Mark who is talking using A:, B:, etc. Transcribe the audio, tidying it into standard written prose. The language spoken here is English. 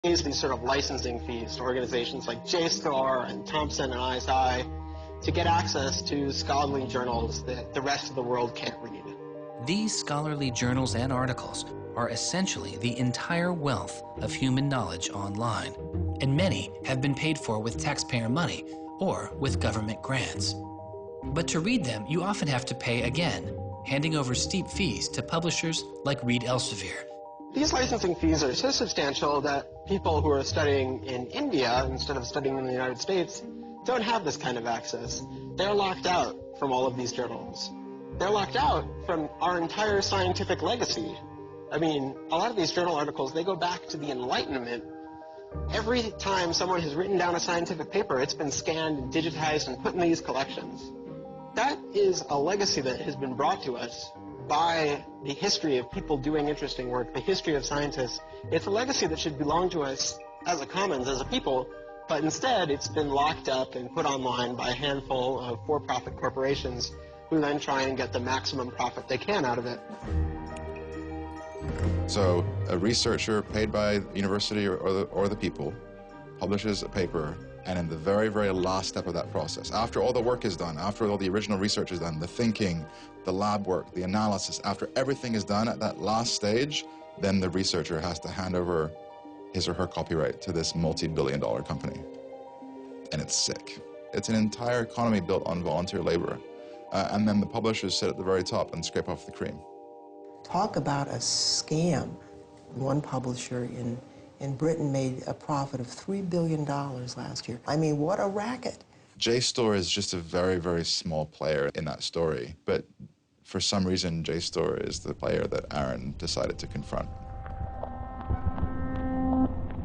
A: pays these sort of licensing fees to organizations like JSTOR and Thomson and ISI to get access to scholarly journals that the rest of the world can't read.
B: These scholarly journals and articles are essentially the entire wealth of human knowledge online, and many have been paid for with taxpayer money or with government grants. But to read them, you often have to pay again, handing over steep fees to publishers like Reed Elsevier.
A: These licensing fees are so substantial that people who are studying in India instead of studying in the United States don't have this kind of access. They're locked out from all of these journals. They're locked out from our entire scientific legacy. I mean, a lot of these journal articles, they go back to the Enlightenment. Every time someone has written down a scientific paper, it's been scanned and digitized and put in these collections. That is a legacy that has been brought to us by the history of people doing interesting work, the history of scientists. It's a legacy that should belong to us as a commons, as a people, but instead it's been locked up and put online by a handful of for-profit corporations who then try and get the maximum profit they can out of it.
C: So a researcher paid by the university or the people publishes a paper, and in the very, very last step of that process, after all the work is done, after all the original research is done, the thinking, the lab work, the analysis, after everything is done at that last stage, then the researcher has to hand over his or her copyright to this multi-billion-dollar company. And it's sick. It's an entire economy built on volunteer labor. And then the publishers sit at the very top and scrape off the cream.
D: Talk about a scam. One publisher in Britain made a profit of $3 billion last year. I mean, what a racket.
C: JSTOR is just a very, very small player in that story, but for some reason, JSTOR is the player that Aaron decided to confront.